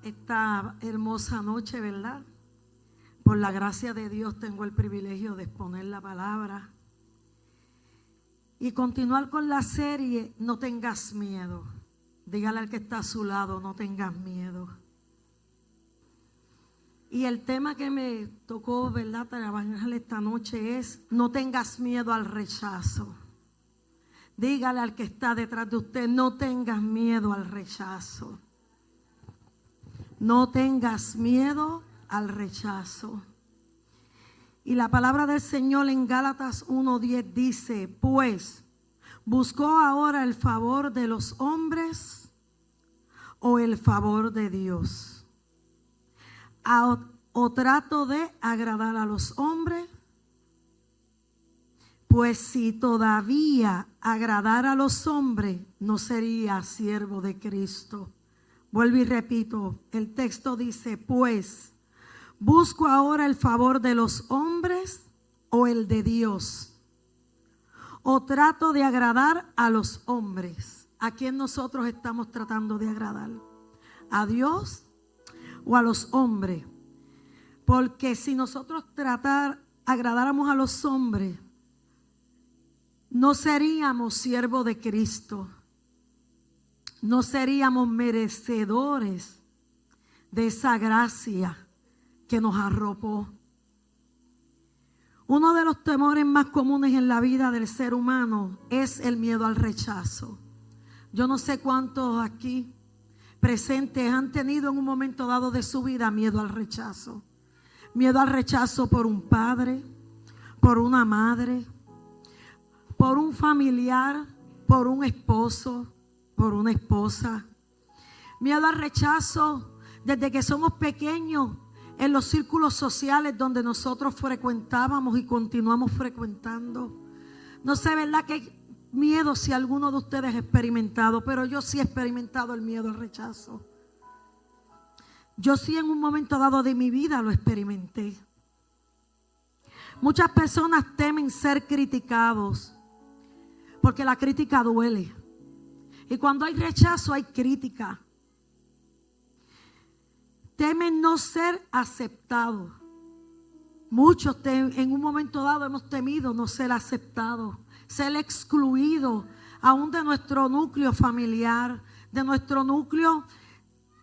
esta hermosa noche, ¿verdad? Por la gracia de Dios tengo el privilegio de exponer la palabra y continuar con la serie No tengas miedo. Dígale al que está a su lado, no tengas miedo. Y el tema que me tocó, ¿verdad?, trabajar esta noche es no tengas miedo al rechazo. Dígale al que está detrás de usted, no tengas miedo al rechazo. No tengas miedo al rechazo. Y la palabra del Señor en Gálatas 1:10 dice, pues, ¿buscó ahora el favor de los hombres o el favor de Dios? ¿O trato de agradar a los hombres? Pues si todavía agradara a los hombres, no sería siervo de Cristo. Vuelvo y repito, el texto dice, pues, ¿busco ahora el favor de los hombres o el de Dios? ¿O trato de agradar a los hombres? ¿A quién nosotros estamos tratando de agradar? ¿A Dios o a los hombres? Porque si nosotros agradáramos a los hombres, no seríamos siervos de Cristo. No seríamos merecedores de esa gracia que nos arropó. Uno de los temores más comunes en la vida del ser humano es el miedo al rechazo. Yo no sé cuántos aquí presentes han tenido en un momento dado de su vida miedo al rechazo. Miedo al rechazo por un padre, por una madre, por un familiar, por un esposo, por una esposa. Miedo al rechazo desde que somos pequeños en los círculos sociales donde nosotros frecuentábamos y continuamos frecuentando. No sé, ¿verdad?, qué miedo si alguno de ustedes ha experimentado, pero yo sí he experimentado el miedo al rechazo. Yo sí en un momento dado de mi vida lo experimenté. Muchas personas temen ser criticados porque la crítica duele. Y cuando hay rechazo hay crítica. Temen no ser aceptados. Muchos en un momento dado hemos temido no ser aceptados, ser excluidos aún de nuestro núcleo familiar, de nuestro núcleo,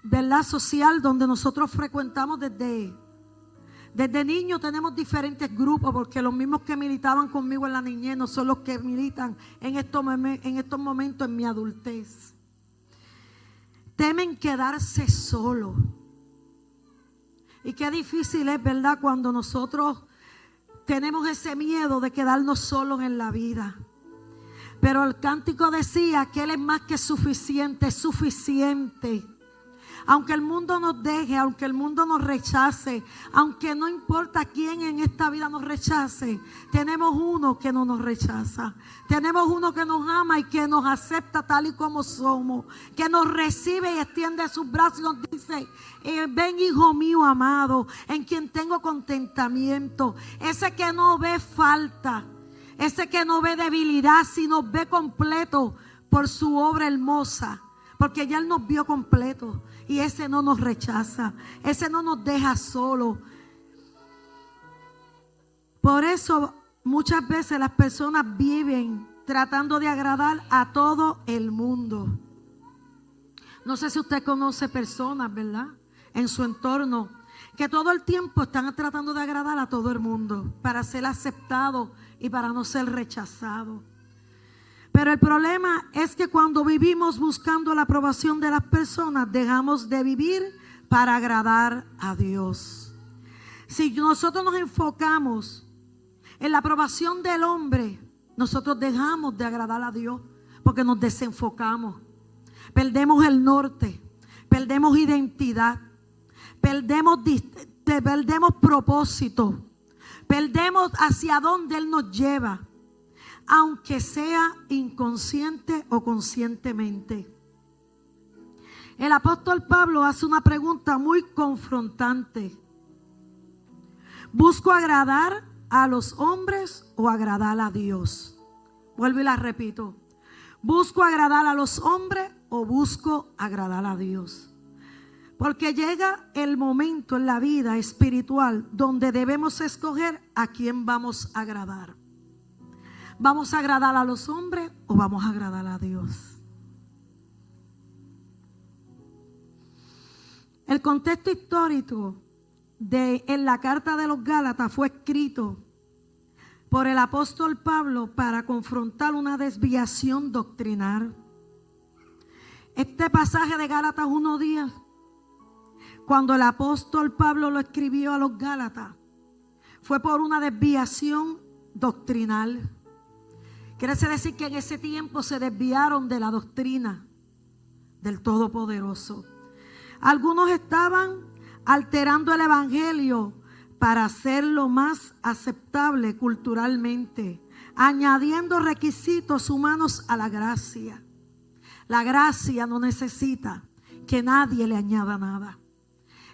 ¿verdad?, social, donde nosotros frecuentamos desde niños. Tenemos diferentes grupos, porque los mismos que militaban conmigo en la niñez no son los que militan en estos momentos en mi adultez. Temen quedarse solos. Y qué difícil es, ¿verdad?, cuando nosotros tenemos ese miedo de quedarnos solos en la vida. Pero el cántico decía que Él es más que suficiente, es suficiente. Aunque el mundo nos deje, aunque el mundo nos rechace, aunque no importa quién en esta vida nos rechace, tenemos uno que no nos rechaza. Tenemos uno que nos ama y que nos acepta tal y como somos, que nos recibe y extiende sus brazos y nos dice, ven hijo mío amado, en quien tengo contentamiento. Ese que no ve falta, ese que no ve debilidad, sino ve completo por su obra hermosa, porque ya Él nos vio completo. Y ese no nos rechaza, ese no nos deja solos. Por eso muchas veces las personas viven tratando de agradar a todo el mundo. No sé si usted conoce personas, ¿verdad?, en su entorno, que todo el tiempo están tratando de agradar a todo el mundo para ser aceptados y para no ser rechazados. Pero el problema es que cuando vivimos buscando la aprobación de las personas, dejamos de vivir para agradar a Dios. Si nosotros nos enfocamos en la aprobación del hombre, nosotros dejamos de agradar a Dios porque nos desenfocamos. Perdemos el norte, perdemos identidad, perdemos propósito, perdemos hacia dónde Él nos lleva, aunque sea inconsciente o conscientemente. El apóstol Pablo hace una pregunta muy confrontante. ¿Busco agradar a los hombres o agradar a Dios? Vuelvo y la repito. ¿Busco agradar a los hombres o busco agradar a Dios? Porque llega el momento en la vida espiritual donde debemos escoger a quién vamos a agradar. ¿Vamos a agradar a los hombres o vamos a agradar a Dios? El contexto histórico en la carta de los Gálatas fue escrito por el apóstol Pablo para confrontar una desviación doctrinal. Este pasaje de Gálatas 1:10, cuando el apóstol Pablo lo escribió a los Gálatas, fue por una desviación doctrinal. Quiere decir que en ese tiempo se desviaron de la doctrina del Todopoderoso. Algunos estaban alterando el evangelio para hacerlo más aceptable culturalmente, añadiendo requisitos humanos a la gracia. La gracia no necesita que nadie le añada nada.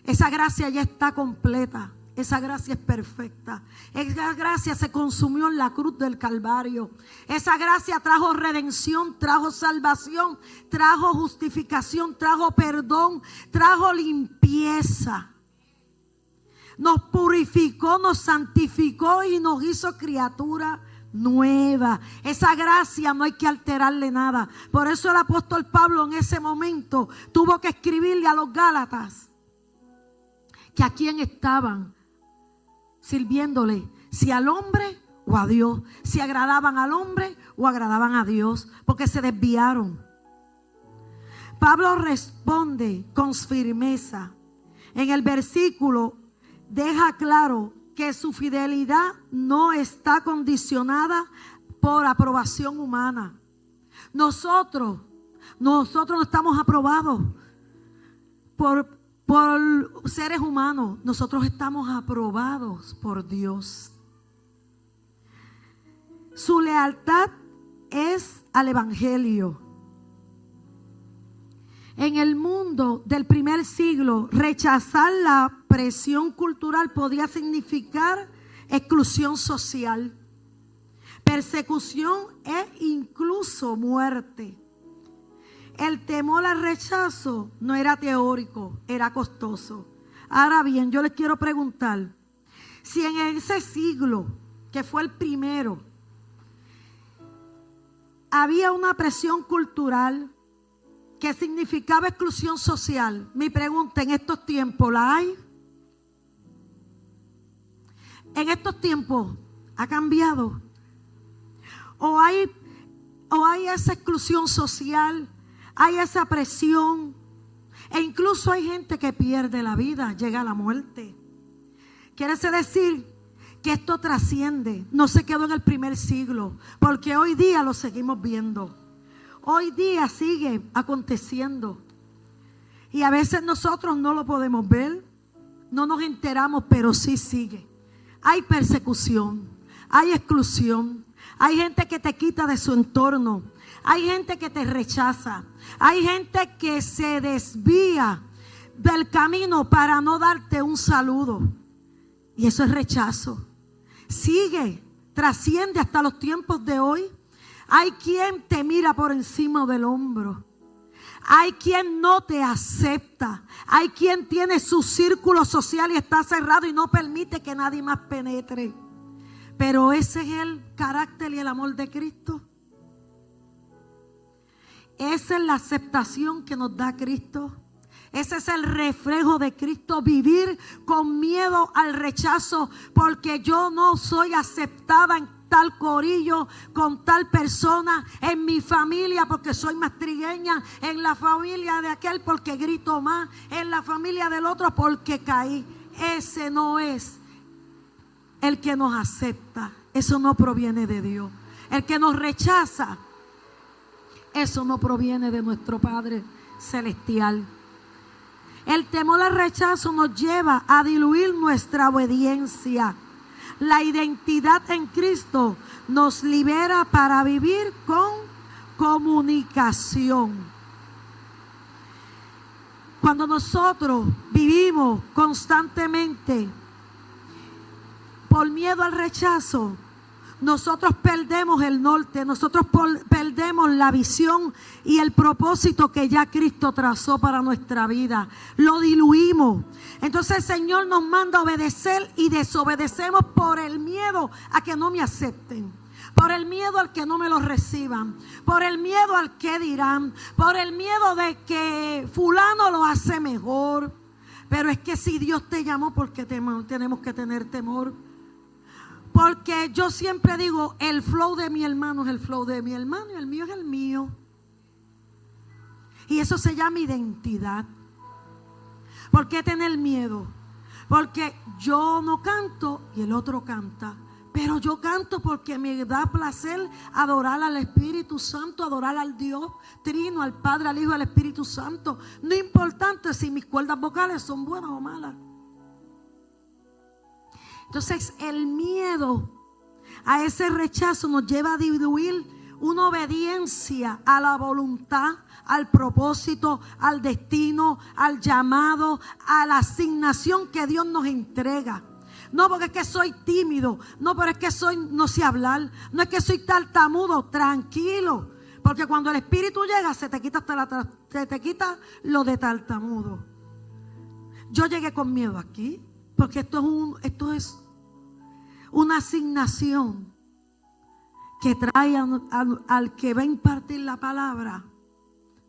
Esa gracia ya está completa. Esa gracia es perfecta. Esa gracia se consumió en la cruz del Calvario. Esa gracia trajo redención, trajo salvación, trajo justificación, trajo perdón, trajo limpieza. Nos purificó, nos santificó y nos hizo criatura nueva. Esa gracia no hay que alterarle nada. Por eso el apóstol Pablo en ese momento tuvo que escribirle a los Gálatas que a quién estaban sirviéndole, si al hombre o a Dios, si agradaban al hombre o agradaban a Dios, porque se desviaron. Pablo responde con firmeza. En el versículo deja claro que su fidelidad no está condicionada por aprobación humana. Nosotros no estamos aprobados por seres humanos. Nosotros estamos aprobados por Dios. Su lealtad es al evangelio. En el mundo del primer siglo, rechazar la presión cultural podía significar exclusión social, persecución e incluso muerte. El temor al rechazo no era teórico, era costoso. Ahora bien, yo les quiero preguntar, si en ese siglo, que fue el primero, había una presión cultural que significaba exclusión social, mi pregunta, ¿en estos tiempos la hay? ¿En estos tiempos ha cambiado? ¿O hay esa exclusión social? ¿Hay esa presión? E incluso hay gente que pierde la vida, llega a la muerte. Quiere decir que esto trasciende, no se quedó en el primer siglo, porque hoy día lo seguimos viendo. Hoy día sigue aconteciendo. Y a veces nosotros no lo podemos ver, no nos enteramos, pero sí sigue. Hay persecución, hay exclusión, hay gente que te quita de su entorno, hay gente que te rechaza, hay gente que se desvía del camino para no darte un saludo. Y eso es rechazo. Sigue, trasciende hasta los tiempos de hoy. Hay quien te mira por encima del hombro. Hay quien no te acepta. Hay quien tiene su círculo social y está cerrado y no permite que nadie más penetre. Pero ese es el carácter y el amor de Cristo. Esa es la aceptación que nos da Cristo. Ese es el reflejo de Cristo, vivir con miedo al rechazo, porque yo no soy aceptada en tal corillo, con tal persona, en mi familia porque soy más trigueña, en la familia de aquel porque grito más, en la familia del otro porque caí. Ese no es el que nos acepta, eso no proviene de Dios. El que nos rechaza, eso no proviene de nuestro Padre Celestial. El temor al rechazo nos lleva a diluir nuestra obediencia. La identidad en Cristo nos libera para vivir con comunicación. Cuando nosotros vivimos constantemente por miedo al rechazo, nosotros perdemos el norte, nosotros perdemos la visión y el propósito que ya Cristo trazó para nuestra vida. Lo diluimos. Entonces el Señor nos manda a obedecer y desobedecemos por el miedo a que no me acepten, por el miedo al que no me lo reciban, por el miedo al que dirán, por el miedo de que fulano lo hace mejor. Pero es que si Dios te llamó, ¿por qué tenemos que tener temor? Porque yo siempre digo, el flow de mi hermano es el flow de mi hermano y el mío es el mío. Y eso se llama identidad. ¿Por qué tener miedo? Porque yo no canto y el otro canta. Pero yo canto porque me da placer adorar al Espíritu Santo, adorar al Dios Trino, al Padre, al Hijo y al Espíritu Santo. No importante si mis cuerdas vocales son buenas o malas. Entonces el miedo a ese rechazo nos lleva a diluir una obediencia a la voluntad, al propósito, al destino, al llamado, a la asignación que Dios nos entrega. No porque es que soy tímido, no porque es que no sé hablar, no es que soy tartamudo, tranquilo. Porque cuando el Espíritu llega se te quita lo de tartamudo. Yo llegué con miedo aquí. Porque esto es una asignación que trae al que va a impartir la palabra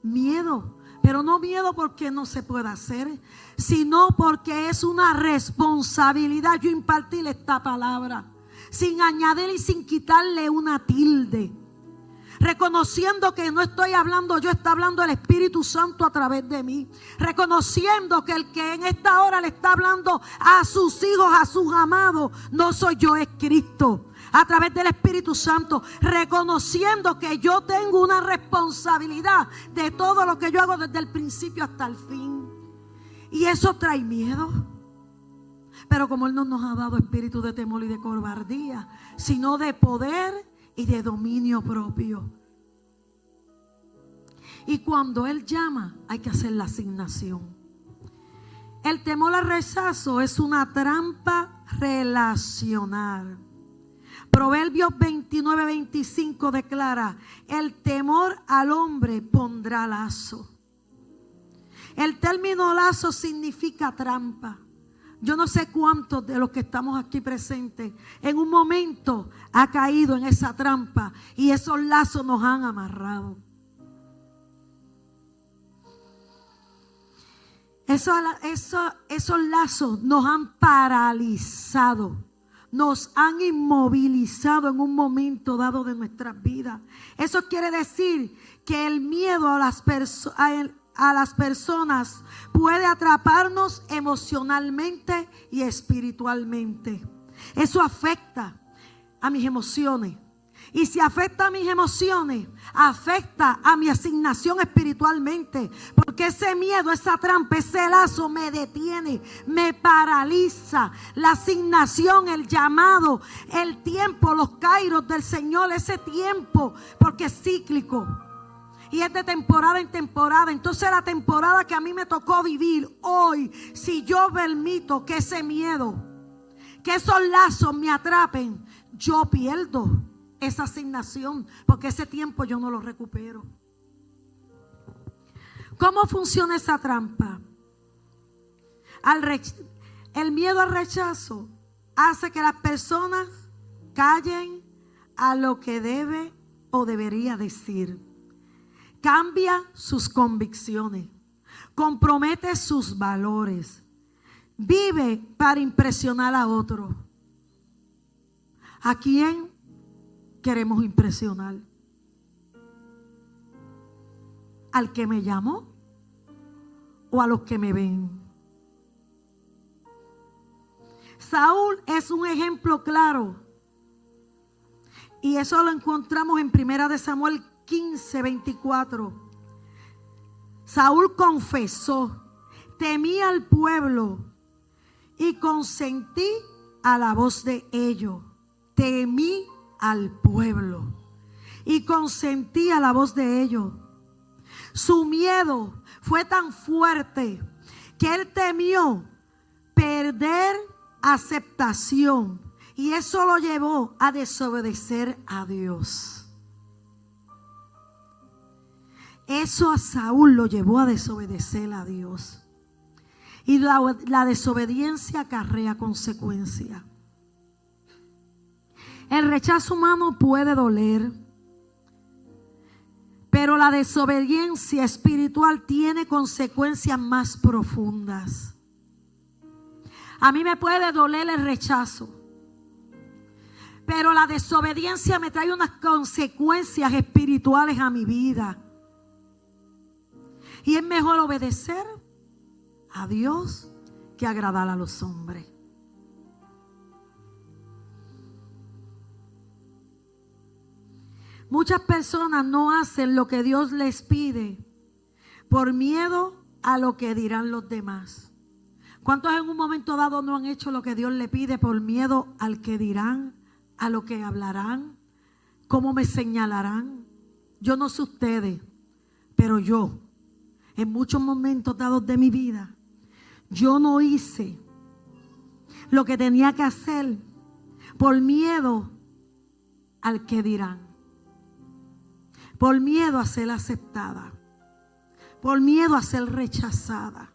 miedo. Pero no miedo porque no se pueda hacer, sino porque es una responsabilidad yo impartir esta palabra, sin añadir y sin quitarle una tilde. Reconociendo que no estoy hablando yo, está hablando el Espíritu Santo a través de mí. Reconociendo que el que en esta hora le está hablando a sus hijos, a sus amados, no soy yo, es Cristo. A través del Espíritu Santo. Reconociendo que yo tengo una responsabilidad de todo lo que yo hago desde el principio hasta el fin. Y eso trae miedo. Pero como Él no nos ha dado espíritu de temor y de cobardía, sino de poder y de dominio propio. Y cuando Él llama, hay que hacer la asignación. El temor al rechazo es una trampa relacional. Proverbios 29-25 declara: el temor al hombre pondrá lazo. El término lazo significa trampa. Yo no sé cuántos de los que estamos aquí presentes en un momento ha caído en esa trampa y esos lazos nos han amarrado. Esos lazos nos han paralizado, nos han inmovilizado en un momento dado de nuestras vidas. Eso quiere decir que el miedo a las personas puede atraparnos emocionalmente y espiritualmente. Eso afecta a mis emociones. Y si afecta a mis emociones, afecta a mi asignación espiritualmente. Porque ese miedo, esa trampa, ese lazo me detiene, me paraliza. La asignación, el llamado, el tiempo, los kairos del Señor, ese tiempo, porque es cíclico. Y es de temporada en temporada. Entonces la temporada que a mí me tocó vivir hoy, si yo permito que ese miedo, que esos lazos me atrapen, yo pierdo esa asignación, porque ese tiempo yo no lo recupero. ¿Cómo funciona esa trampa? El miedo al rechazo hace que las personas callen a lo que debe o debería decir. Cambia sus convicciones, compromete sus valores, vive para impresionar a otros. ¿A quién queremos impresionar? ¿Al que me llamó o a los que me ven? Saúl es un ejemplo claro, y eso lo encontramos en 1 Samuel 15:24. Saúl confesó: temí al pueblo y consentí a la voz de ellos. Temí al pueblo y consentí a la voz de ellos. Su miedo fue tan fuerte que él temió perder aceptación Y eso lo llevó a desobedecer a Dios. Eso a Saúl lo llevó a desobedecer a Dios. Y la desobediencia acarrea consecuencias. El rechazo humano puede doler, pero la desobediencia espiritual tiene consecuencias más profundas. A mí me puede doler el rechazo, pero la desobediencia me trae unas consecuencias espirituales a mi vida. Y es mejor obedecer a Dios que agradar a los hombres. Muchas personas no hacen lo que Dios les pide por miedo a lo que dirán los demás. ¿Cuántos en un momento dado no han hecho lo que Dios le pide por miedo al que dirán, a lo que hablarán, cómo me señalarán? Yo no sé ustedes, pero yo, en muchos momentos dados de mi vida, yo no hice lo que tenía que hacer por miedo al que dirán. Por miedo a ser aceptada. Por miedo a ser rechazada.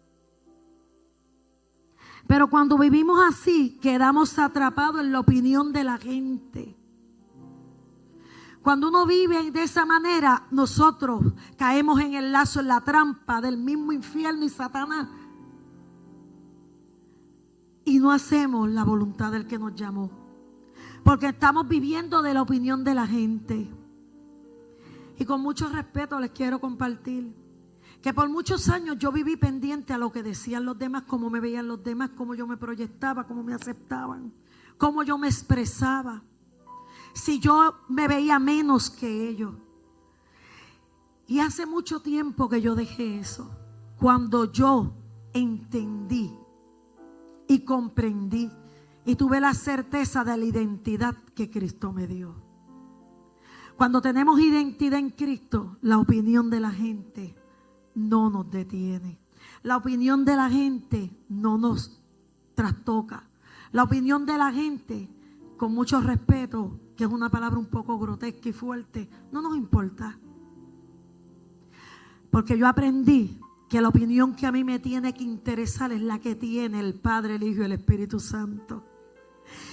Pero cuando vivimos así, quedamos atrapados en la opinión de la gente. Cuando uno vive de esa manera, nosotros caemos en el lazo, en la trampa del mismo infierno y Satanás. Y no hacemos la voluntad del que nos llamó. Porque estamos viviendo de la opinión de la gente. Y con mucho respeto les quiero compartir que por muchos años yo viví pendiente a lo que decían los demás, cómo me veían los demás, cómo yo me proyectaba, cómo me aceptaban, cómo yo me expresaba, si yo me veía menos que ellos. Y hace mucho tiempo que yo dejé eso, cuando yo entendí y comprendí y tuve la certeza de la identidad que Cristo me dio. Cuando tenemos identidad en Cristo, la opinión de la gente no nos detiene. La opinión de la gente no nos trastoca. La opinión de la gente, con mucho respeto, que es una palabra un poco grotesca y fuerte, no nos importa. Porque yo aprendí que la opinión que a mí me tiene que interesar es la que tiene el Padre, el Hijo y el Espíritu Santo.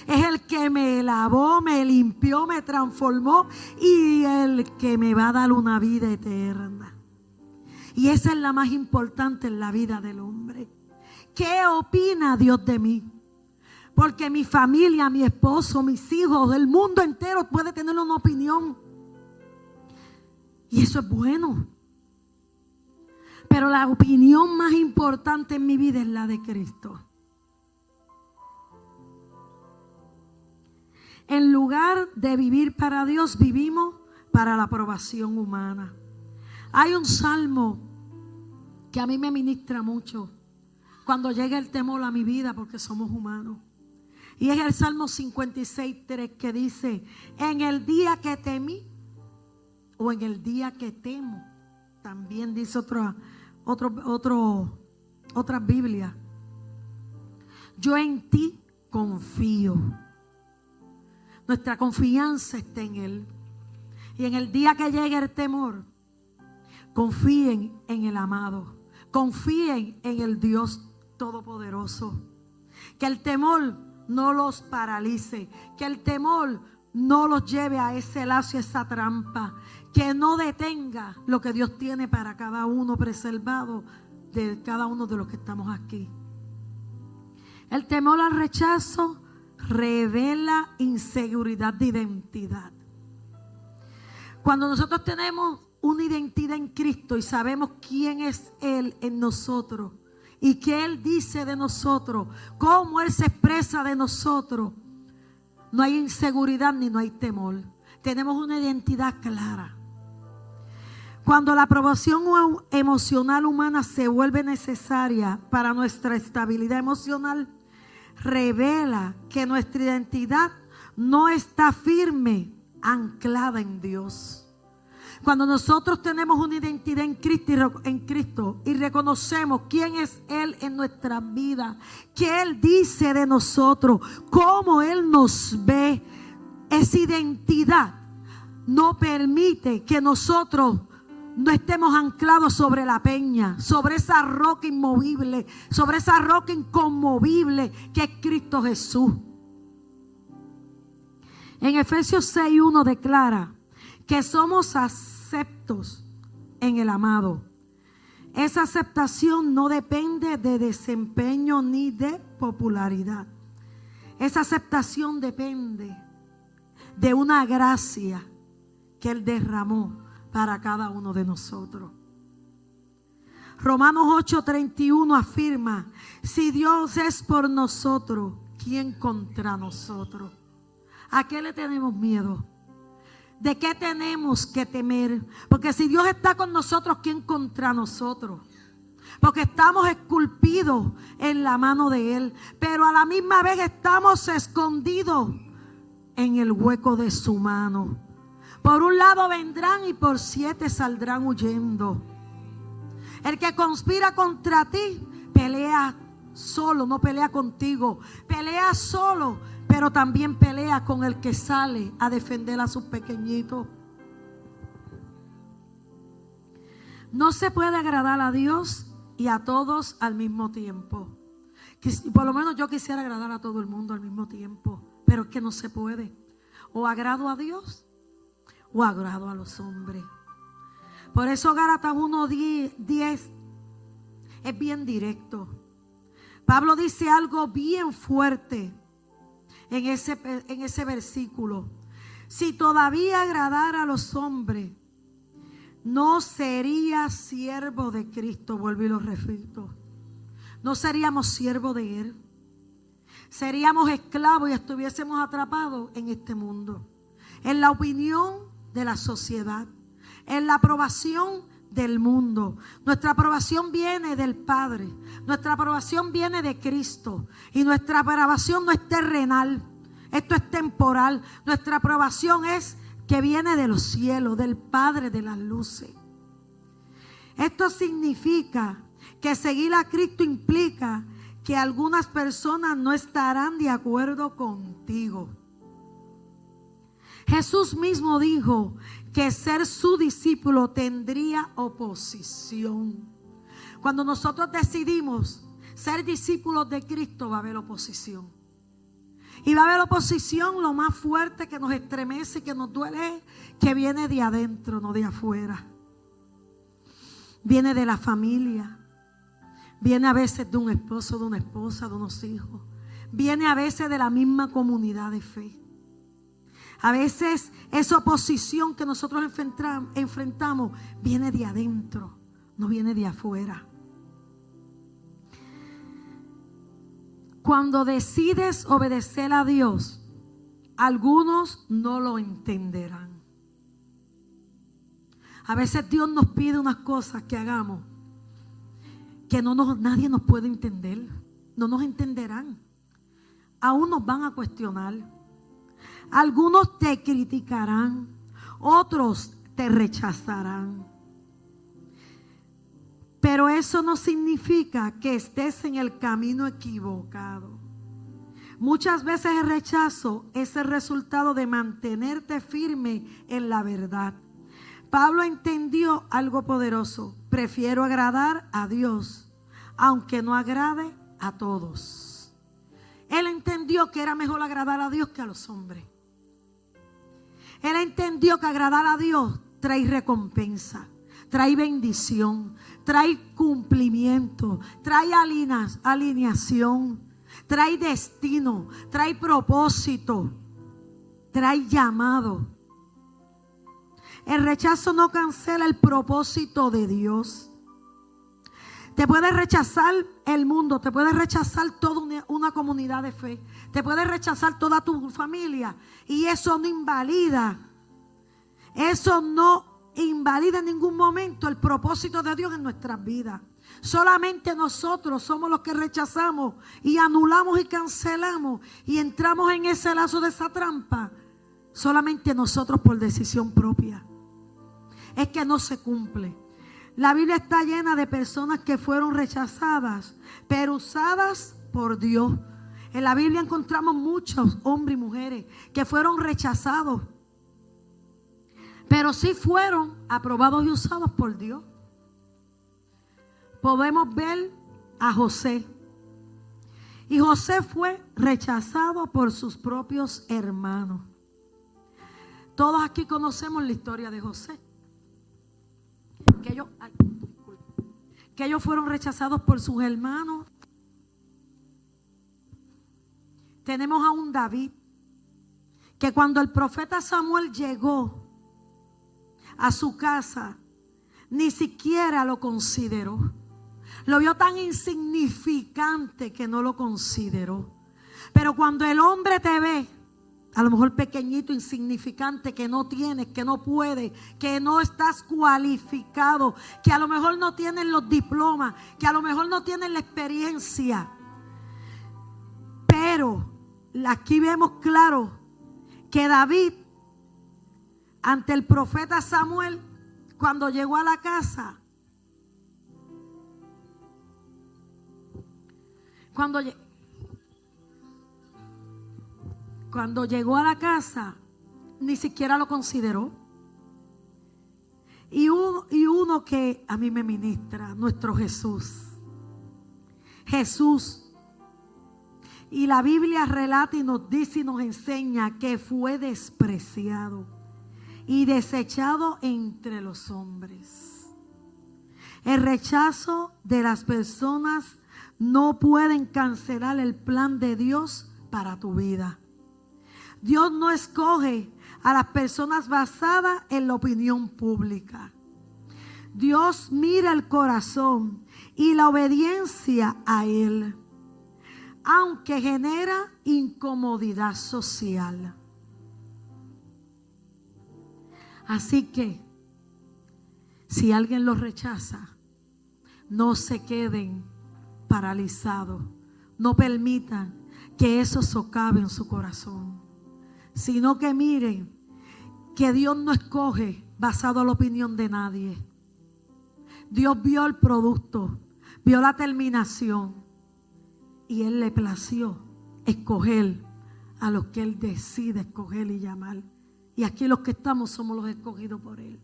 Es el que me lavó, me limpió, me transformó y el que me va a dar una vida eterna. Y esa es la más importante en la vida del hombre. ¿Qué opina Dios de mí? Porque mi familia, mi esposo, mis hijos, el mundo entero puede tener una opinión. Y eso es bueno. Pero la opinión más importante en mi vida es la de Cristo. En lugar de vivir para Dios, vivimos para la aprobación humana. Hay un salmo que a mí me ministra mucho cuando llega el temor a mi vida, porque somos humanos. Y es el Salmo 56:3 que dice: en el día que temí, o en el día que temo, también dice otra Biblia, yo en ti confío. Nuestra confianza está en Él. Y en el día que llegue el temor, confíen en el amado. Confíen en el Dios Todopoderoso. Que el temor no los paralice. Que el temor no los lleve a ese lazo y esa trampa. Que no detenga lo que Dios tiene para cada uno preservado de cada uno de los que estamos aquí. El temor al rechazo revela inseguridad de identidad. Cuando nosotros tenemos una identidad en Cristo y sabemos quién es Él en nosotros y qué Él dice de nosotros, cómo Él se expresa de nosotros, no hay inseguridad ni no hay temor. Tenemos una identidad clara. Cuando la aprobación emocional humana se vuelve necesaria para nuestra estabilidad emocional, revela que nuestra identidad no está firme, anclada en Dios. Cuando nosotros tenemos una identidad en Cristo y reconocemos quién es Él en nuestras vidas, qué Él dice de nosotros, cómo Él nos ve, esa identidad no permite que nosotros no estemos anclados sobre la peña, sobre esa roca inmovible, sobre esa roca inconmovible que es Cristo Jesús. En Efesios 6:1 declara que somos aceptos en el amado. Esa aceptación no depende de desempeño ni de popularidad. Esa aceptación depende de una gracia que Él derramó para cada uno de nosotros. Romanos 8:31 afirma: si Dios es por nosotros, ¿quién contra nosotros? ¿A qué le tenemos miedo? ¿De qué tenemos que temer? Porque si Dios está con nosotros, ¿quién contra nosotros? Porque estamos esculpidos en la mano de Él, pero a la misma vez estamos escondidos en el hueco de su mano. Por un lado vendrán y por 7 saldrán huyendo. El que conspira contra ti pelea solo, no pelea contigo. Pelea solo, pero también pelea con el que sale a defender a sus pequeñitos. No se puede agradar a Dios y a todos al mismo tiempo. Por lo menos yo quisiera agradar a todo el mundo al mismo tiempo, pero es que no se puede. O agrado a Dios o agrado a los hombres. Por eso Gálatas 1:10 es bien directo. Pablo dice algo bien fuerte en ese versículo. Si todavía agradara a los hombres, no sería siervo de Cristo. Vuelvo y lo repito. No seríamos siervos de Él. Seríamos esclavos y estuviésemos atrapados en este mundo, en la opinión de la sociedad, en la aprobación del mundo. Nuestra aprobación viene del Padre, nuestra aprobación viene de Cristo, y nuestra aprobación no es terrenal, esto es temporal. Nuestra aprobación es que viene de los cielos, del Padre de las luces. Esto significa que seguir a Cristo implica que algunas personas no estarán de acuerdo contigo. Jesús mismo dijo que ser su discípulo tendría oposición. Cuando nosotros decidimos ser discípulos de Cristo, va a haber oposición. Y va a haber oposición, lo más fuerte que nos estremece y que nos duele, que viene de adentro, no de afuera. Viene de la familia. Viene a veces de un esposo, de una esposa, de unos hijos. Viene a veces de la misma comunidad de fe. A veces esa oposición que nosotros enfrentamos viene de adentro, no viene de afuera. Cuando decides obedecer a Dios, algunos no lo entenderán. A veces Dios nos pide unas cosas que hagamos que nadie nos puede entender. No nos entenderán. Aún nos van a cuestionar. Algunos te criticarán, otros te rechazarán. Pero eso no significa que estés en el camino equivocado. Muchas veces el rechazo es el resultado de mantenerte firme en la verdad. Pablo entendió algo poderoso. Prefiero agradar a Dios, aunque no agrade a todos. Él entendió que era mejor agradar a Dios que a los hombres. Él entendió que agradar a Dios trae recompensa, trae bendición, trae cumplimiento, trae alineación, trae destino, trae propósito, trae llamado. El rechazo no cancela el propósito de Dios. Te puede rechazar el mundo, te puede rechazar toda una comunidad de fe, te puede rechazar toda tu familia, y eso no invalida en ningún momento el propósito de Dios en nuestras vidas. Solamente nosotros somos los que rechazamos y anulamos y cancelamos y entramos en ese lazo de esa trampa. Solamente nosotros por decisión propia. es que no se cumple. La Biblia está llena de personas que fueron rechazadas, pero usadas por Dios. En la Biblia encontramos muchos hombres y mujeres que fueron rechazados, pero sí fueron aprobados y usados por Dios. Podemos ver a José. Y José fue rechazado por sus propios hermanos. Todos aquí conocemos la historia de José. Que ellos fueron rechazados por sus hermanos. Tenemos a un David que cuando el profeta Samuel llegó a su casa, ni siquiera lo consideró. Lo vio tan insignificante que no lo consideró. Pero cuando el hombre te ve, a lo mejor pequeñito, insignificante, que no tienes, que no puedes, que no estás cualificado, que a lo mejor no tienes los diplomas, que a lo mejor no tienes la experiencia. Pero aquí vemos claro que David, ante el profeta Samuel, cuando llegó a la casa, cuando llegó a la casa, ni siquiera lo consideró. Y uno que a mí me ministra, nuestro Jesús. Jesús. Y la Biblia relata y nos dice y nos enseña que fue despreciado y desechado entre los hombres. El rechazo de las personas no pueden cancelar el plan de Dios para tu vida. Dios no escoge a las personas basadas en la opinión pública. Dios mira el corazón y la obediencia a Él, aunque genera incomodidad social. Así que, si alguien los rechaza, no se queden paralizados. No permitan que eso socave en su corazón, sino que miren que Dios no escoge basado en la opinión de nadie. Dios vio el producto, vio la terminación y Él le plació escoger a los que Él decide escoger y llamar. Y aquí los que estamos somos los escogidos por Él.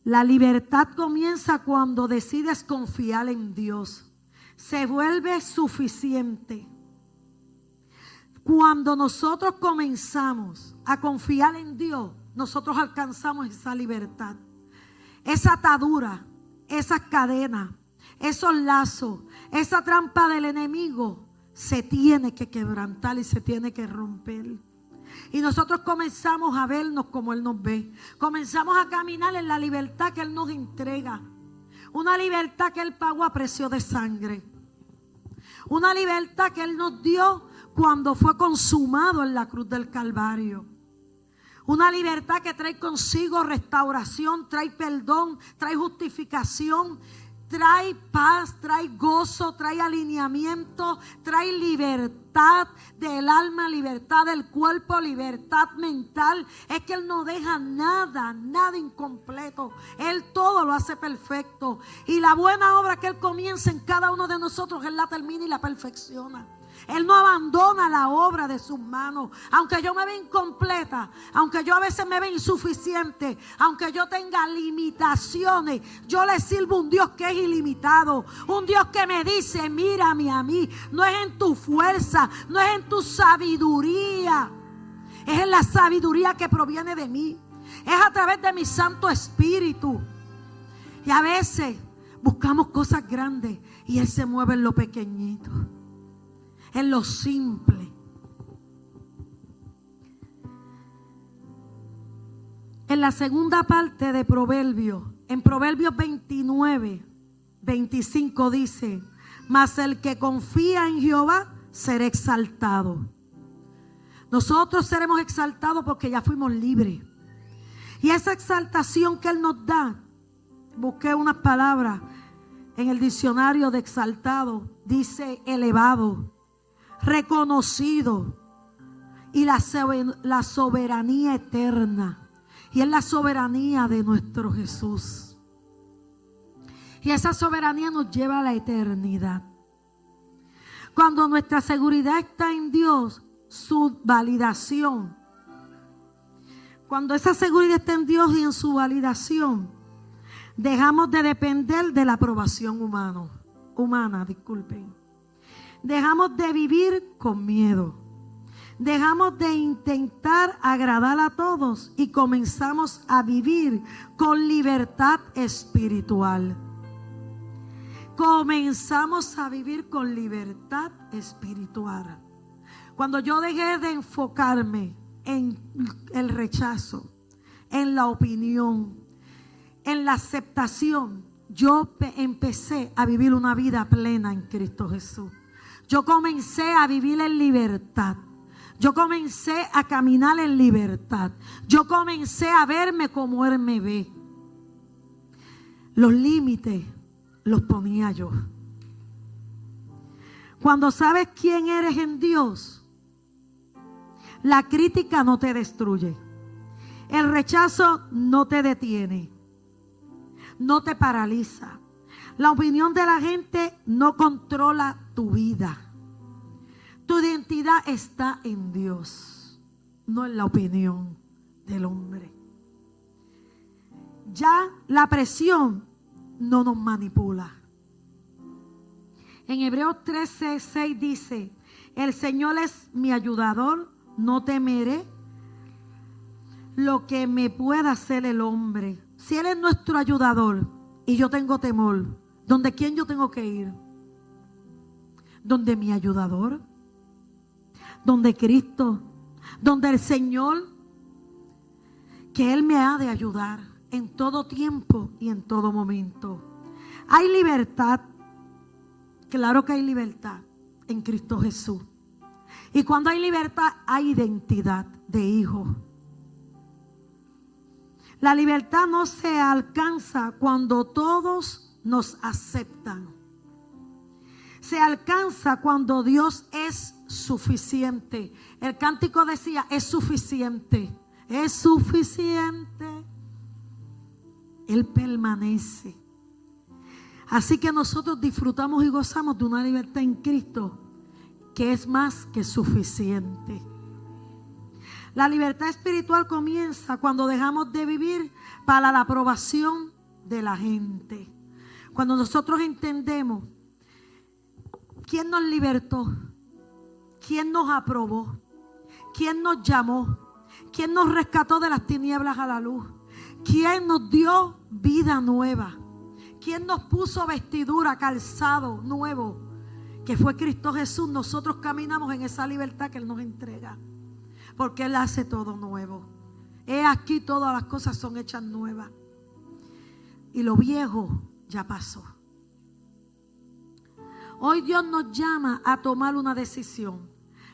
La libertad comienza cuando decides confiar en Dios. Se vuelve suficiente. Cuando nosotros comenzamos a confiar en Dios, nosotros alcanzamos esa libertad. Esa atadura, esas cadenas, esos lazos, esa trampa del enemigo se tiene que quebrantar y se tiene que romper. Y nosotros comenzamos a vernos como Él nos ve. Comenzamos a caminar en la libertad que Él nos entrega. Una libertad que Él pagó a precio de sangre. Una libertad que Él nos dio cuando fue consumado en la cruz del Calvario. Una libertad que trae consigo restauración, trae perdón, trae justificación, trae paz, trae gozo, trae alineamiento, trae libertad del alma, libertad del cuerpo, libertad mental. Es que Él no deja nada incompleto. Él todo lo hace perfecto. Y la buena obra que Él comienza en cada uno de nosotros, Él la termina y la perfecciona. Él no abandona la obra de sus manos. Aunque yo me vea incompleta, aunque yo a veces me vea insuficiente, aunque yo tenga limitaciones, yo le sirvo a un Dios que es ilimitado. Un Dios que me dice, mírame a mí. No es en tu fuerza, no es en tu sabiduría. Es en la sabiduría que proviene de mí. Es a través de mi Santo Espíritu. Y a veces buscamos cosas grandes y Él se mueve en lo pequeñito, en lo simple. En la segunda parte de Proverbios, en Proverbios 29, 25 dice: mas el que confía en Jehová será exaltado. Nosotros seremos exaltados porque ya fuimos libres. Y esa exaltación que Él nos da, busqué unas palabras en el diccionario de exaltado, dice elevado, reconocido, y la soberanía eterna. Y es la soberanía de nuestro Jesús. Y esa soberanía nos lleva a la eternidad. Cuando nuestra seguridad está en Dios, su validación. Cuando esa seguridad está en Dios y en su validación, dejamos de depender de la aprobación humana. Dejamos de vivir con miedo. Dejamos de intentar agradar a todos y comenzamos a vivir con libertad espiritual. Comenzamos a vivir con libertad espiritual. Cuando yo dejé de enfocarme en el rechazo, en la opinión, en la aceptación, yo empecé a vivir una vida plena en Cristo Jesús. Yo comencé a vivir en libertad. Yo comencé a caminar en libertad. Yo comencé a verme como Él me ve. Los límites los ponía yo. Cuando sabes quién eres en Dios, la crítica no te destruye. El rechazo no te detiene. No te paraliza. La opinión de la gente no controla tu vida. Tu identidad está en Dios, no en la opinión del hombre. Ya la presión no nos manipula. En Hebreos 13:6 dice: el Señor es mi ayudador, no temeré lo que me pueda hacer el hombre. Si Él es nuestro ayudador y yo tengo temor, ¿donde quién yo tengo que ir? ¿Donde mi ayudador? ¿Donde Cristo? ¿Donde el Señor? Que Él me ha de ayudar en todo tiempo y en todo momento. Hay libertad. Claro que hay libertad en Cristo Jesús. Y cuando hay libertad, hay identidad de hijo. La libertad no se alcanza cuando todos nos aceptan. Se alcanza cuando Dios es suficiente. El cántico decía: es suficiente. Es suficiente. Él permanece. Así que nosotros disfrutamos y gozamos de una libertad en Cristo que es más que suficiente. La libertad espiritual comienza cuando dejamos de vivir para la aprobación de la gente. Cuando nosotros entendemos quién nos libertó, quién nos aprobó, quién nos llamó, quién nos rescató de las tinieblas a la luz, quién nos dio vida nueva, quién nos puso vestidura, calzado nuevo, que fue Cristo Jesús. Nosotros caminamos en esa libertad que Él nos entrega, porque Él hace todo nuevo. He aquí, todas las cosas son hechas nuevas y lo viejo ya pasó. Hoy Dios nos llama a tomar una decisión.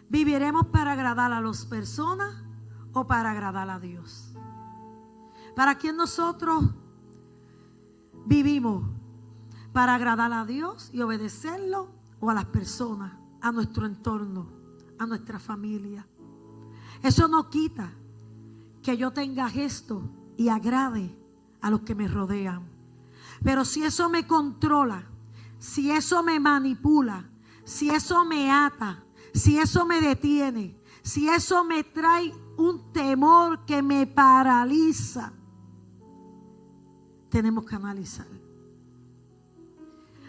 ¿Viviremos para agradar a las personas o para agradar a Dios? ¿Para quién nosotros vivimos? ¿Para agradar a Dios y obedecerlo, o a las personas, a nuestro entorno, a nuestra familia? Eso no quita que yo tenga gesto y agrade a los que me rodean. Pero si eso me controla, si eso me manipula, si eso me ata, si eso me detiene, si eso me trae un temor que me paraliza, tenemos que analizar.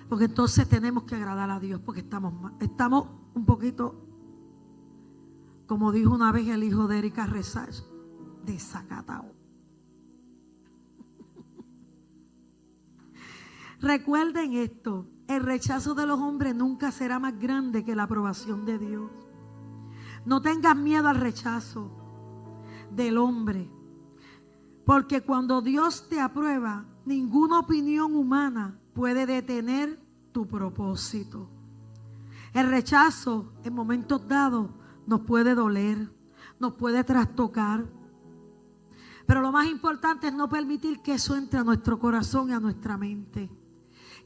Porque entonces tenemos que agradar a Dios, porque estamos un poquito, como dijo una vez el hijo de Erika Resach, desacatado. Recuerden esto: el rechazo de los hombres nunca será más grande que la aprobación de Dios. No tengas miedo al rechazo del hombre, porque cuando Dios te aprueba, ninguna opinión humana puede detener tu propósito. El rechazo en momentos dados nos puede doler, nos puede trastocar, pero lo más importante es no permitir que eso entre a nuestro corazón y a nuestra mente.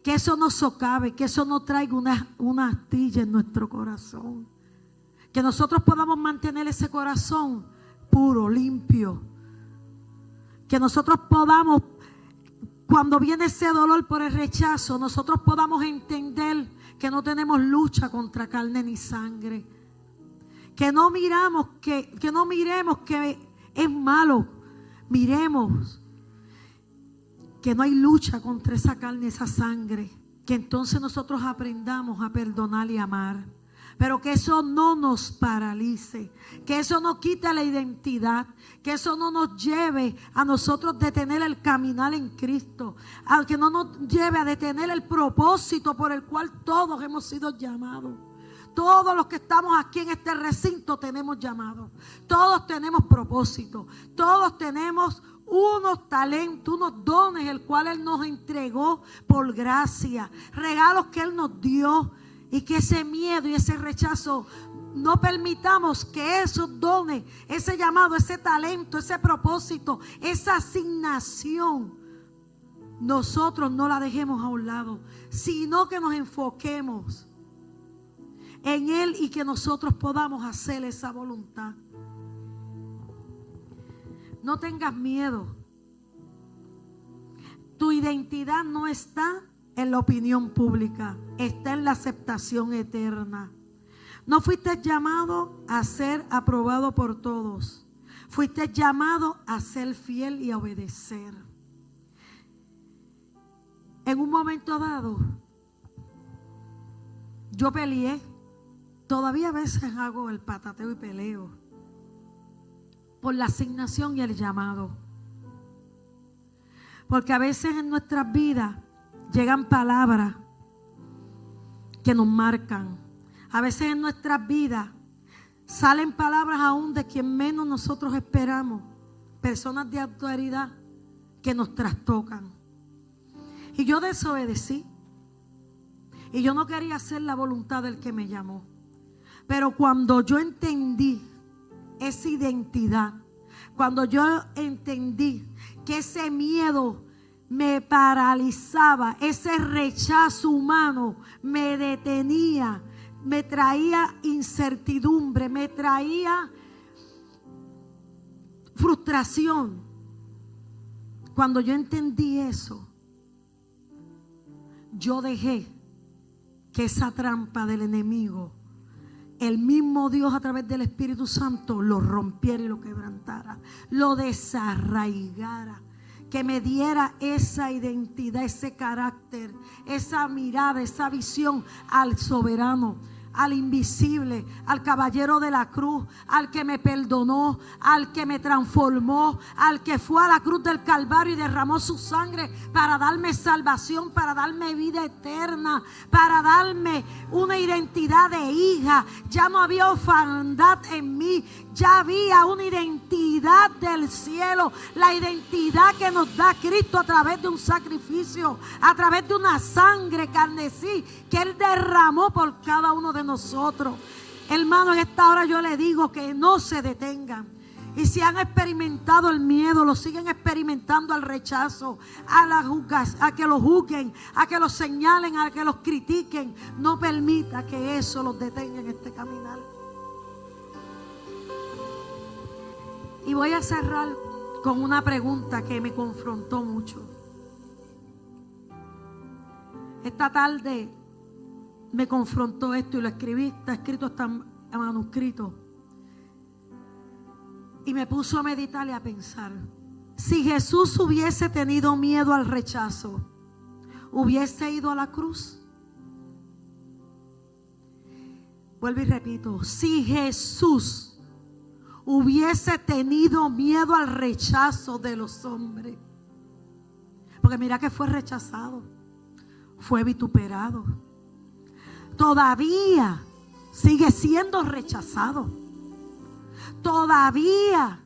Que eso nos socave, que eso no traiga una astilla en nuestro corazón. Que nosotros podamos mantener ese corazón puro, limpio. que nosotros podamos, cuando viene ese dolor por el rechazo, nosotros podamos entender que no tenemos lucha contra carne ni sangre. Que no miremos que es malo. Miremos que no hay lucha contra esa carne, esa sangre. Que entonces nosotros aprendamos a perdonar y amar. Pero que eso no nos paralice, que eso no quite la identidad, que eso no nos lleve a nosotros detener el caminar en Cristo, a que no nos lleve a detener el propósito por el cual todos hemos sido llamados. Todos los que estamos aquí en este recinto tenemos llamado, todos tenemos propósito, todos tenemos unos talentos, unos dones, el cual Él nos entregó por gracia, regalos que Él nos dio. Y que ese miedo y ese rechazo, no permitamos que esos dones, ese llamado, ese talento, ese propósito, esa asignación, nosotros no la dejemos a un lado, sino que nos enfoquemos en Él y que nosotros podamos hacer esa voluntad. No tengas miedo. Tu identidad no está en la opinión pública, está en la aceptación eterna. No fuiste llamado a ser aprobado por todos. Fuiste llamado a ser fiel y a obedecer. En un momento dado, yo peleé. Todavía a veces hago el patateo y peleo por la asignación y el llamado. Porque a veces en nuestras vidas llegan palabras que nos marcan. A veces en nuestras vidas salen palabras aún de quien menos nosotros esperamos. Personas de autoridad que nos trastocan. Y yo desobedecí. Y yo no quería hacer la voluntad del que me llamó. Pero cuando yo entendí esa identidad, cuando yo entendí que ese miedo me paralizaba, ese rechazo humano me detenía, me traía incertidumbre, me traía frustración. Cuando yo entendí eso, yo dejé que esa trampa del enemigo, el mismo Dios a través del Espíritu Santo, lo rompiera y lo quebrantara, lo desarraigara. Que me diera esa identidad, ese carácter, esa mirada, esa visión al soberano, al invisible, al caballero de la cruz, al que me perdonó, al que me transformó, al que fue a la cruz del Calvario y derramó su sangre para darme salvación, para darme vida eterna, para darme una identidad de hija. Ya no había orfandad en mí, ya había una identidad del cielo, la identidad que nos da Cristo a través de un sacrificio, a través de una sangre carmesí que Él derramó por cada uno de nosotros. Hermano, en esta hora yo le digo que no se detengan. Y si han experimentado el miedo, lo siguen experimentando al rechazo, a que lo juzguen, a que lo señalen, a que los critiquen. No permita que eso los detenga en este caminar. Y voy a cerrar con una pregunta que me confrontó mucho. Esta tarde me confrontó esto y lo escribí, está escrito, está manuscrito. Y me puso a meditar y a pensar. Si Jesús hubiese tenido miedo al rechazo, ¿hubiese ido a la cruz? Vuelvo y repito. Si Jesús hubiese tenido miedo al rechazo de los hombres, porque mira que fue rechazado, fue vituperado, todavía sigue siendo rechazado, todavía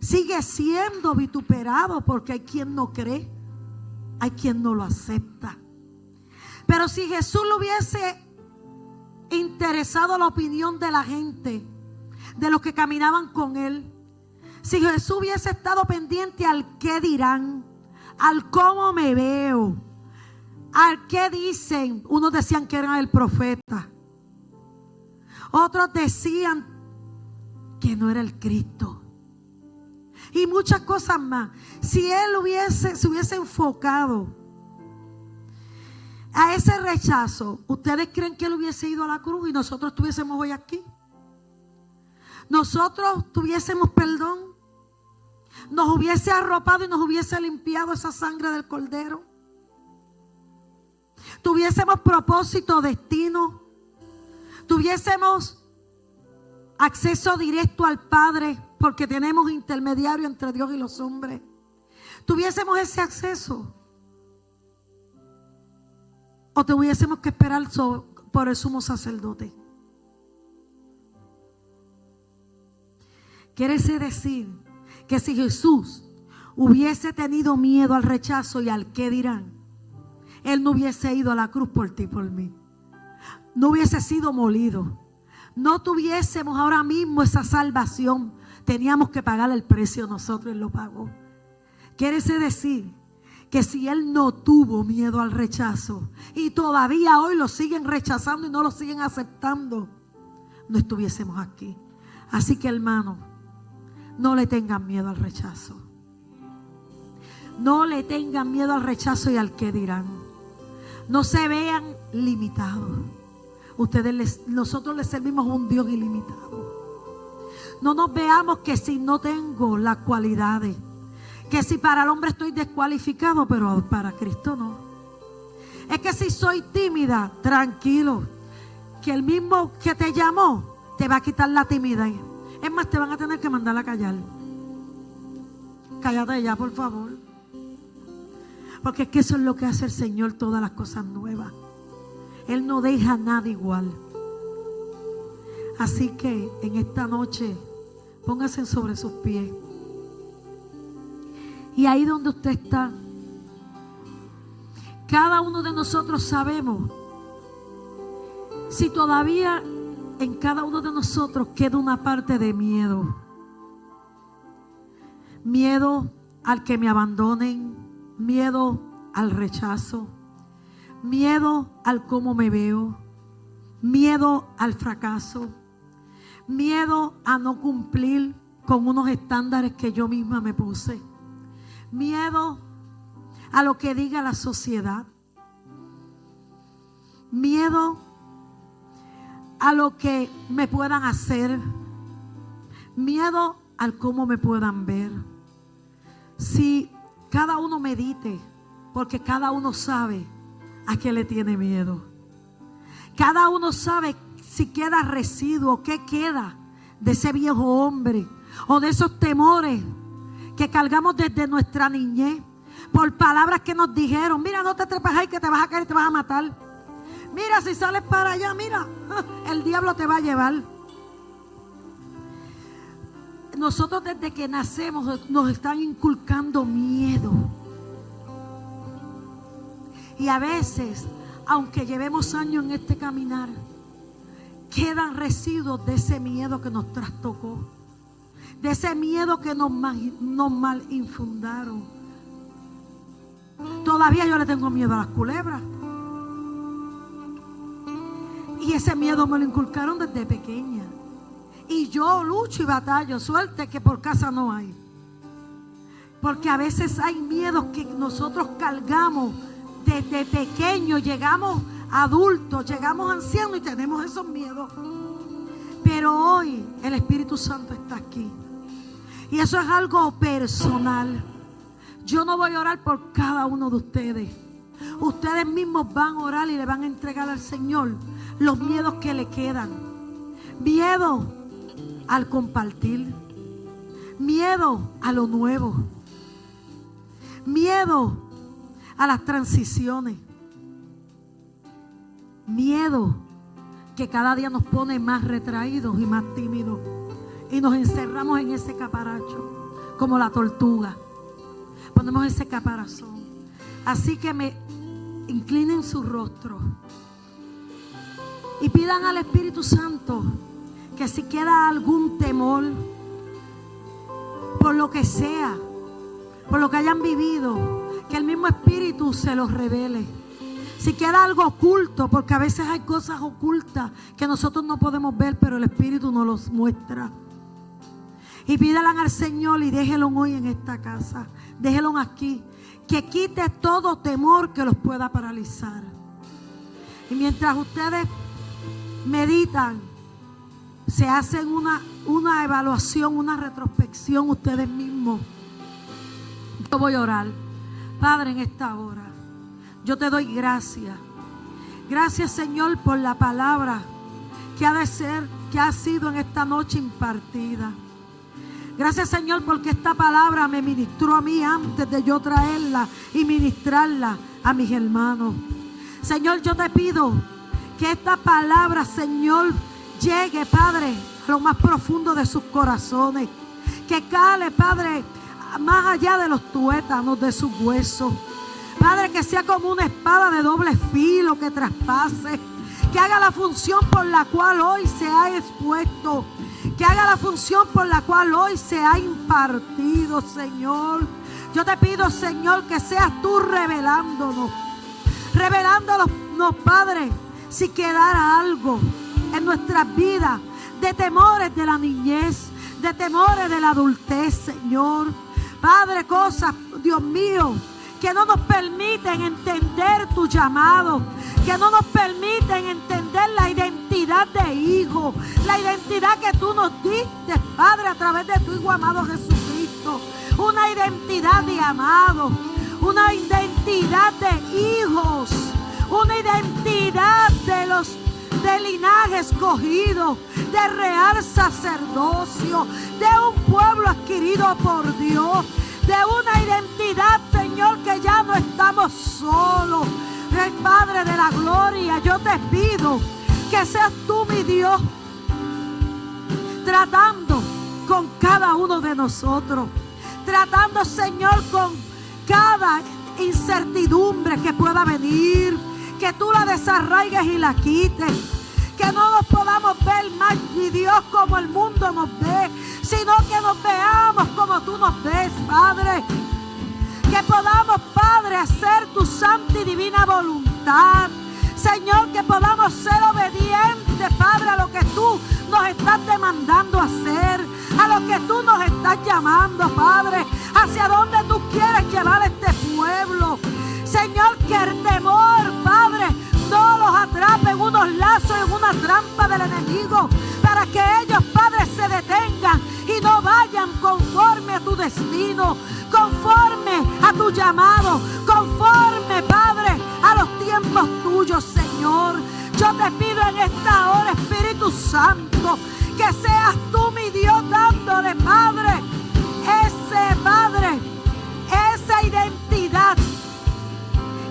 sigue siendo vituperado, porque hay quien no cree, hay quien no lo acepta. Pero si Jesús le hubiese interesado la opinión de la gente, de los que caminaban con Él, si Jesús hubiese estado pendiente al qué dirán, al cómo me veo, al qué dicen. Unos decían que era el profeta, otros decían que no era el Cristo, y muchas cosas más. Si Él se hubiese enfocado a ese rechazo, ¿ustedes creen que Él hubiese ido a la cruz y nosotros estuviésemos hoy aquí? Nosotros tuviésemos perdón, nos hubiese arropado y nos hubiese limpiado esa sangre del Cordero. Tuviésemos propósito, destino, tuviésemos acceso directo al Padre, porque tenemos intermediario entre Dios y los hombres. Tuviésemos ese acceso, o tuviésemos que esperar por el sumo sacerdote. Quiere decir que si Jesús hubiese tenido miedo al rechazo y al qué dirán, Él no hubiese ido a la cruz por ti y por mí. No hubiese sido molido. No tuviésemos ahora mismo esa salvación. Teníamos que pagar el precio nosotros, Él lo pagó. Quiere decir que si Él no tuvo miedo al rechazo y todavía hoy lo siguen rechazando y no lo siguen aceptando, no estuviésemos aquí. Así que, hermano, no le tengan miedo al rechazo. No le tengan miedo al rechazo y al qué dirán. No se vean limitados. Nosotros les servimos a un Dios ilimitado. No nos veamos que si no tengo las cualidades, que si para el hombre estoy descualificado, pero para Cristo no. Es que si soy tímida, tranquilo, que el mismo que te llamó te va a quitar la timidez. Es más, te van a tener que mandar a callar. Cállate ya, por favor. Porque es que eso es lo que hace el Señor, todas las cosas nuevas. Él no deja nada igual. Así que en esta noche, póngase sobre sus pies. Y ahí donde usted está, cada uno de nosotros sabemos si todavía en cada uno de nosotros queda una parte de miedo. Miedo al que me abandonen, miedo al rechazo, miedo al cómo me veo, miedo al fracaso, miedo a no cumplir con unos estándares que yo misma me puse, miedo a lo que diga la sociedad, miedo a lo que me puedan hacer, miedo al cómo me puedan ver. Si cada uno medite, porque cada uno sabe a qué le tiene miedo. Cada uno sabe si queda residuo, qué queda de ese viejo hombre o de esos temores que cargamos desde nuestra niñez por palabras que nos dijeron. Mira, no te trepas ahí que te vas a caer y te vas a matar. Mira, si sales para allá, mira, el diablo te va a llevar. Nosotros desde que nacemos nos están inculcando miedo. Y a veces, aunque llevemos años en este caminar, quedan residuos de ese miedo que nos trastocó, de ese miedo que nos mal infundaron. Todavía yo le tengo miedo a las culebras. Y ese miedo me lo inculcaron desde pequeña. Y yo lucho y batallo. Suerte que por casa no hay. Porque a veces hay miedos que nosotros cargamos desde pequeños. Llegamos adultos, llegamos ancianos y tenemos esos miedos. Pero hoy el Espíritu Santo está aquí. Y eso es algo personal. Yo no voy a orar por cada uno de ustedes. Ustedes mismos van a orar y le van a entregar al Señor los miedos que le quedan. Miedo al compartir. Miedo a lo nuevo. Miedo a las transiciones. Miedo que cada día nos pone más retraídos y más tímidos. Y nos encerramos en ese caparacho como la tortuga. Ponemos ese caparazón. Así que me inclinen su rostro y pidan al Espíritu Santo que si queda algún temor por lo que sea, por lo que hayan vivido, que el mismo Espíritu se los revele. Si queda algo oculto, porque a veces hay cosas ocultas que nosotros no podemos ver, pero el Espíritu nos los muestra. Y pídale al Señor y déjelo hoy en esta casa. Déjelo aquí. Que quite todo temor que los pueda paralizar. Y mientras ustedes meditan, se hacen una evaluación, una retrospección ustedes mismos. Yo voy a orar. Padre, en esta hora, yo te doy gracias. Gracias, Señor, por la palabra que ha sido en esta noche impartida. Gracias, Señor, porque esta palabra me ministró a mí antes de yo traerla y ministrarla a mis hermanos. Señor, yo te pido que esta palabra, Señor, llegue, Padre, a lo más profundo de sus corazones. Que cale, Padre, más allá de los tuétanos de sus huesos. Padre, que sea como una espada de doble filo que traspase. Que haga la función por la cual hoy se ha expuesto. Que haga la función por la cual hoy se ha impartido, Señor. Yo te pido, Señor, que seas tú revelándonos. Revelándonos, Padre, si quedara algo en nuestras vidas de temores de la niñez, de temores de la adultez, Señor. Padre, cosas, Dios mío, que no nos permiten entender tu llamado, que no nos permiten entender la identidad de hijo, la identidad que tú nos diste, Padre, a través de tu Hijo amado Jesucristo. Una identidad de amado, una identidad de hijos, una identidad de linaje escogido, de real sacerdocio, de un pueblo adquirido por Dios, de una identidad, Señor, que ya no estamos solos. El Padre de la gloria, yo te pido que seas tú, mi Dios, tratando con cada uno de nosotros, tratando, Señor, con cada incertidumbre que pueda venir, que tú la desarraigues y la quites, que no nos podamos ver más, mi Dios, como el mundo nos ve, sino que nos veamos como tú nos ves, Padre. Que podamos, Padre, hacer tu santa y divina voluntad. Señor, que podamos ser obedientes, Padre, a lo que tú nos estás demandando hacer, a lo que tú nos estás llamando, Padre, hacia donde tú quieres llevar este pueblo. Señor, que el temor, Padre, no los atrape en unos lazos, en una trampa del enemigo, para que ellos, Padre, se detengan y no vayan conforme a tu destino, conforme a tu llamado, conforme, Padre, a los tiempos tuyos, Señor. Yo te pido en esta hora, Espíritu Santo, que seas tú, mi Dios, dándole, Padre, esa identidad.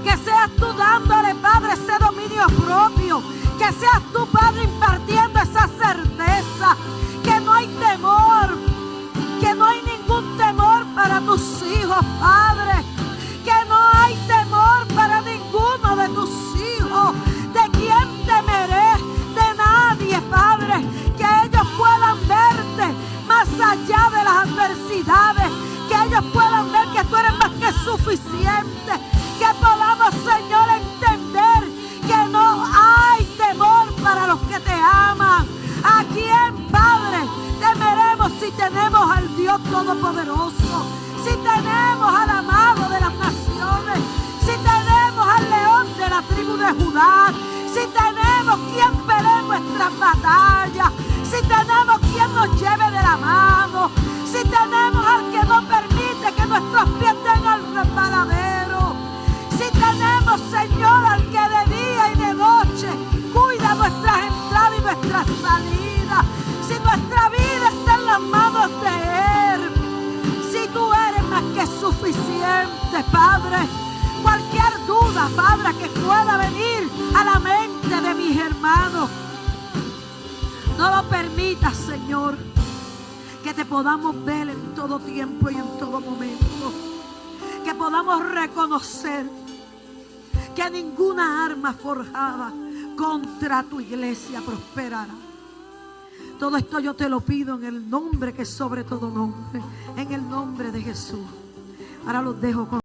Que seas tú dándole, Padre, ese dominio propio. Que seas tú, Padre, impartiendo esa certeza. Que no hay temor. Que no hay ningún temor para tus hijos, Padre. Que no hay temor para ninguno de tus hijos. ¿De quién temeré? De nadie, Padre. Que ellos puedan verte más allá de las adversidades. Que ellos puedan ver que tú eres más que suficiente. Que podamos, Señor, entender que no hay temor para los que te aman. ¿A quién, Padre, temeremos si tenemos al Dios Todopoderoso? Si tenemos al amado de las naciones. Si tenemos al león de la tribu de Judá. Si tenemos quien pelee nuestras batallas. Si tenemos quien nos lleve de la mano. Si tenemos al que no permite que nuestros pies den al resbaladero. Si tenemos, Señor, al que de día y de noche cuida nuestras entradas y nuestras salidas. Si nuestra vida está en las manos de Él. Si tú eres más que suficiente, Padre. Cualquier duda, Padre, que pueda venir a la mente de mis hermanos, no lo permitas, Señor. Que te podamos ver en todo tiempo y en todo momento. Que podamos reconocer que ninguna arma forjada contra tu iglesia prosperará. Todo esto yo te lo pido en el nombre que es sobre todo nombre, en el nombre de Jesús. Ahora los dejo con